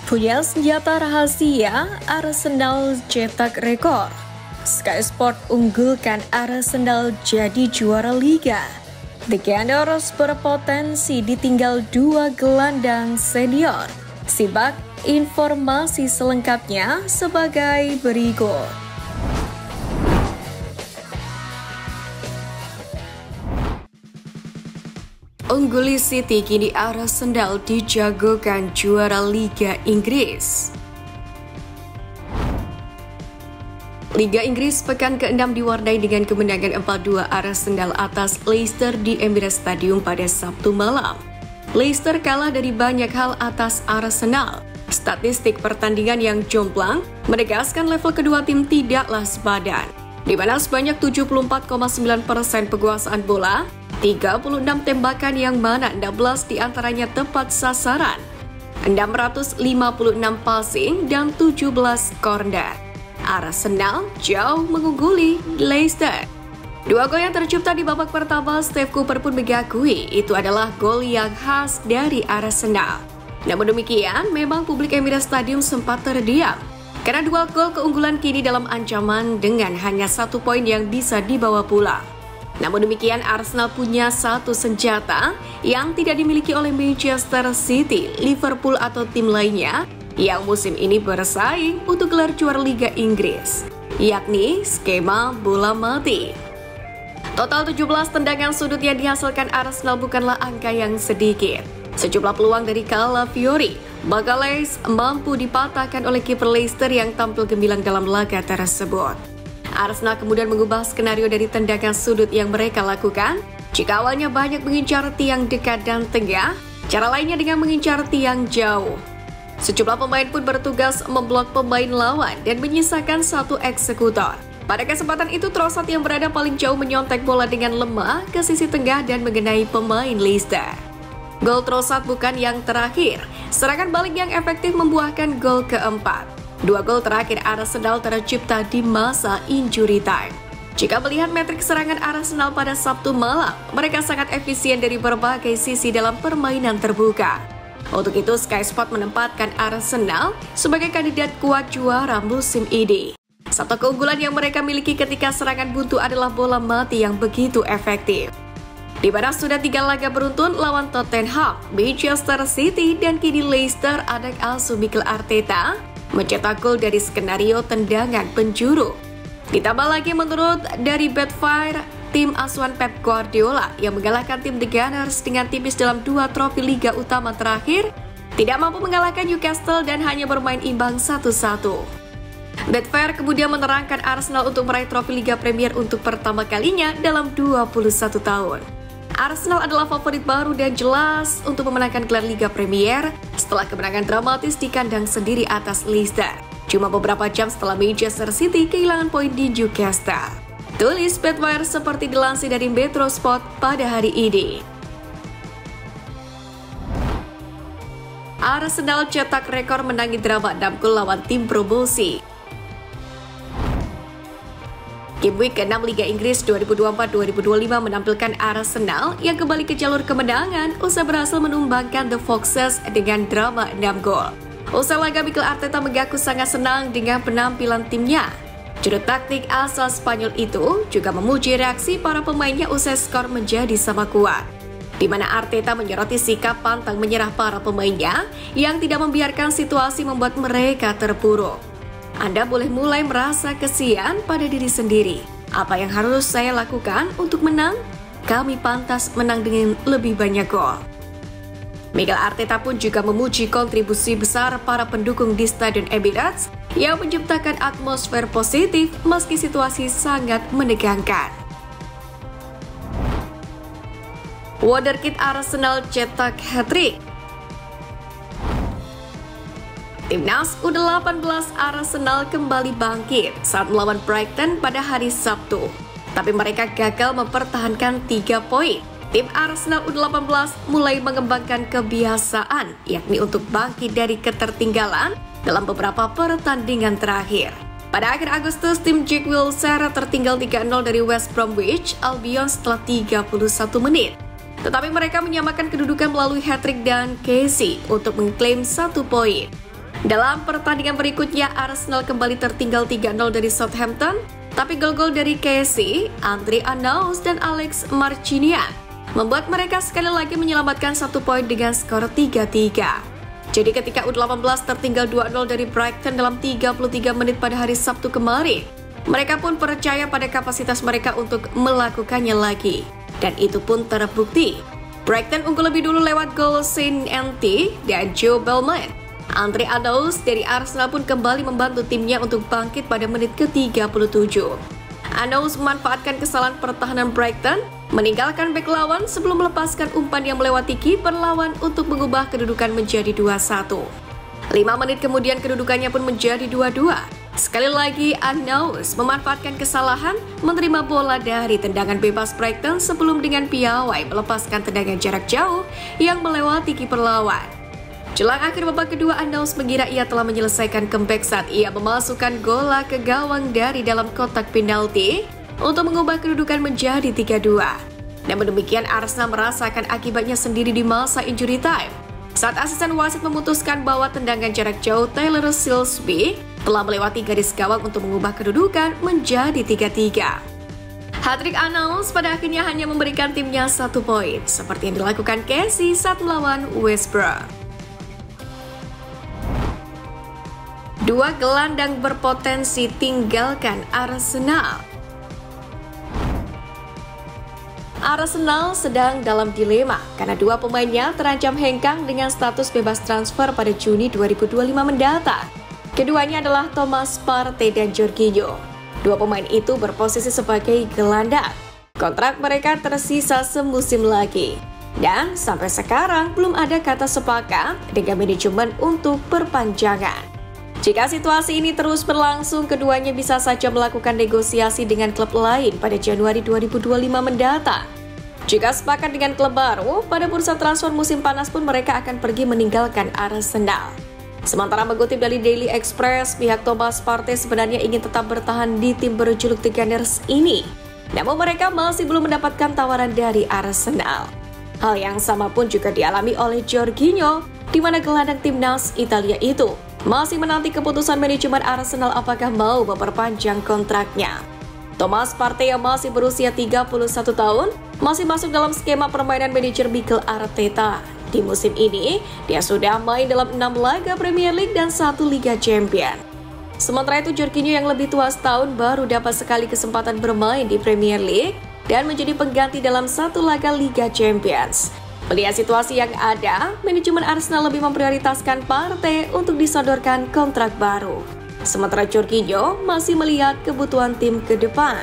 Punya senjata rahasia, Arsenal cetak rekor. Sky Sport unggulkan Arsenal jadi juara Liga. The Gunners berpotensi ditinggal 2 gelandang senior. Simak informasi selengkapnya sebagai berikut. Ungguli City, kini Arsenal dijagokan juara Liga Inggris. Liga Inggris pekan ke-6 diwarnai dengan kemenangan 4-2 Arsenal atas Leicester di Emirates Stadium pada Sabtu malam. Leicester kalah dari banyak hal atas Arsenal. Statistik pertandingan yang jomplang menegaskan level kedua tim tidaklah sepadan, di mana sebanyak 74,9% penguasaan bola, 36 tembakan yang mana 16 diantaranya tepat sasaran, 656 passing dan 17 corner. Arsenal jauh mengungguli Leicester. 2 gol yang tercipta di babak pertama, Steve Cooper pun mengakui itu adalah gol yang khas dari Arsenal. Namun demikian, memang publik Emirates Stadium sempat terdiam karena 2 gol keunggulan kini dalam ancaman dengan hanya 1 poin yang bisa dibawa pulang. Namun demikian, Arsenal punya satu senjata yang tidak dimiliki oleh Manchester City, Liverpool atau tim lainnya yang musim ini bersaing untuk gelar juara Liga Inggris, yakni skema bola mati. Total 17 tendangan sudut yang dihasilkan Arsenal bukanlah angka yang sedikit. Sejumlah peluang dari Calafiori, Magalhaes mampu dipatahkan oleh kiper Leicester yang tampil gemilang dalam laga tersebut. Arsenal kemudian mengubah skenario dari tendangan sudut yang mereka lakukan. Jika awalnya banyak mengincar tiang dekat dan tengah, cara lainnya dengan mengincar tiang jauh. Sejumlah pemain pun bertugas memblok pemain lawan dan menyisakan satu eksekutor. Pada kesempatan itu, Trossard yang berada paling jauh menyontek bola dengan lemah ke sisi tengah dan mengenai pemain Leicester. Gol Trossard bukan yang terakhir. Serangan balik yang efektif membuahkan gol keempat. 2 gol terakhir Arsenal tercipta di masa injury time. Jika melihat metrik serangan Arsenal pada Sabtu malam, mereka sangat efisien dari berbagai sisi dalam permainan terbuka. Untuk itu, Sky Sport menempatkan Arsenal sebagai kandidat kuat juara musim ini. Satu keunggulan yang mereka miliki ketika serangan buntu adalah bola mati yang begitu efektif. Di mana sudah 3 laga beruntun lawan Tottenham, Manchester City, dan kini Leicester, anak asuh Mikel Arteta mencetak gol dari skenario tendangan penjuru. Ditambah lagi menurut dari Betfair, tim asuhan Pep Guardiola yang mengalahkan tim The Gunners dengan tipis dalam 2 trofi Liga utama terakhir, tidak mampu mengalahkan Newcastle dan hanya bermain imbang 1-1. Betfair kemudian menerangkan Arsenal untuk meraih trofi Liga Premier untuk pertama kalinya dalam 21 tahun. Arsenal adalah favorit baru dan jelas untuk memenangkan gelar Liga Premier setelah kemenangan dramatis di kandang sendiri atas Leicester, cuma beberapa jam setelah Manchester City kehilangan poin di Newcastle. Tulis Betfair seperti dilansir dari Metro Sport pada hari ini. Arsenal cetak rekor menangi drama 6 gol lawan tim promosi. Game Week ke-6 Liga Inggris 2024-2025 menampilkan Arsenal yang kembali ke jalur kemenangan usai berhasil menumbangkan The Foxes dengan drama 6 gol. Usai laga, Mikel Arteta mengaku sangat senang dengan penampilan timnya. Juru taktik asal Spanyol itu juga memuji reaksi para pemainnya usai skor menjadi sama kuat, di mana Arteta menyoroti sikap pantang menyerah para pemainnya yang tidak membiarkan situasi membuat mereka terpuruk. Anda boleh mulai merasa kesian pada diri sendiri. Apa yang harus saya lakukan untuk menang? Kami pantas menang dengan lebih banyak gol. Mikel Arteta pun juga memuji kontribusi besar para pendukung di Stadion Emirates yang menciptakan atmosfer positif meski situasi sangat menegangkan. Wonderkid Arsenal cetak hat-trick. Timnas U18 Arsenal kembali bangkit saat melawan Brighton pada hari Sabtu. Tapi mereka gagal mempertahankan 3 poin. Tim Arsenal U18 mulai mengembangkan kebiasaan, yakni untuk bangkit dari ketertinggalan dalam beberapa pertandingan terakhir. Pada akhir Agustus, tim Jack Wilshere tertinggal 3-0 dari West Bromwich Albion setelah 31 menit. Tetapi mereka menyamakan kedudukan melalui hat-trick dan Casey untuk mengklaim 1 poin. Dalam pertandingan berikutnya, Arsenal kembali tertinggal 3-0 dari Southampton, tapi gol-gol dari Casey, Andre Arnaud, dan Alex Marcinian membuat mereka sekali lagi menyelamatkan 1 poin dengan skor 3-3. Jadi ketika U18 tertinggal 2-0 dari Brighton dalam 33 menit pada hari Sabtu kemarin, mereka pun percaya pada kapasitas mereka untuk melakukannya lagi. Dan itu pun terbukti. Brighton unggul lebih dulu lewat gol Saint-Etienne dan Joe Belmont. Andre Arnaud dari Arsenal pun kembali membantu timnya untuk bangkit pada menit ke-37. Arnaud memanfaatkan kesalahan pertahanan Brighton, meninggalkan bek lawan sebelum melepaskan umpan yang melewati kiper lawan untuk mengubah kedudukan menjadi 2-1. 5 menit kemudian kedudukannya pun menjadi 2-2. Sekali lagi Arnaud memanfaatkan kesalahan, menerima bola dari tendangan bebas Brighton sebelum dengan piawai melepaskan tendangan jarak jauh yang melewati kiper lawan. Jelang akhir babak kedua, Arnaud mengira ia telah menyelesaikan comeback saat ia memasukkan bola ke gawang dari dalam kotak penalti untuk mengubah kedudukan menjadi 3-2. Namun demikian, Arsenal merasakan akibatnya sendiri di masa injury time saat asisten wasit memutuskan bahwa tendangan jarak jauh Taylor Silsby telah melewati garis gawang untuk mengubah kedudukan menjadi 3-3. Hat-trick Arnaud pada akhirnya hanya memberikan timnya 1 poin, seperti yang dilakukan Casey saat melawan West Brom. 2 gelandang berpotensi tinggalkan Arsenal. Arsenal sedang dalam dilema karena 2 pemainnya terancam hengkang dengan status bebas transfer pada Juni 2025 mendatang. Keduanya adalah Thomas Partey dan Jorginho. 2 pemain itu berposisi sebagai gelandang. Kontrak mereka tersisa semusim lagi. Dan sampai sekarang belum ada kata sepakat dengan manajemen untuk perpanjangan. Jika situasi ini terus berlangsung, keduanya bisa saja melakukan negosiasi dengan klub lain pada Januari 2025 mendatang. Jika sepakat dengan klub baru, pada bursa transfer musim panas pun mereka akan pergi meninggalkan Arsenal. Sementara mengutip dari Daily Express, pihak Thomas Partey sebenarnya ingin tetap bertahan di tim berjuluk The Gunners ini. Namun mereka masih belum mendapatkan tawaran dari Arsenal. Hal yang sama pun juga dialami oleh Jorginho, di mana gelandang timnas Italia itu masih menanti keputusan manajemen Arsenal apakah mau memperpanjang kontraknya. Thomas Partey yang masih berusia 31 tahun masih masuk dalam skema permainan manajer Mikel Arteta. Di musim ini, dia sudah main dalam 6 laga Premier League dan 1 Liga Champion. Sementara itu, Jorginho yang lebih tua setahun baru dapat sekali kesempatan bermain di Premier League dan menjadi pengganti dalam 1 laga Liga Champions. Melihat situasi yang ada, manajemen Arsenal lebih memprioritaskan Partey untuk disodorkan kontrak baru. Sementara Jorginho masih melihat kebutuhan tim ke depan.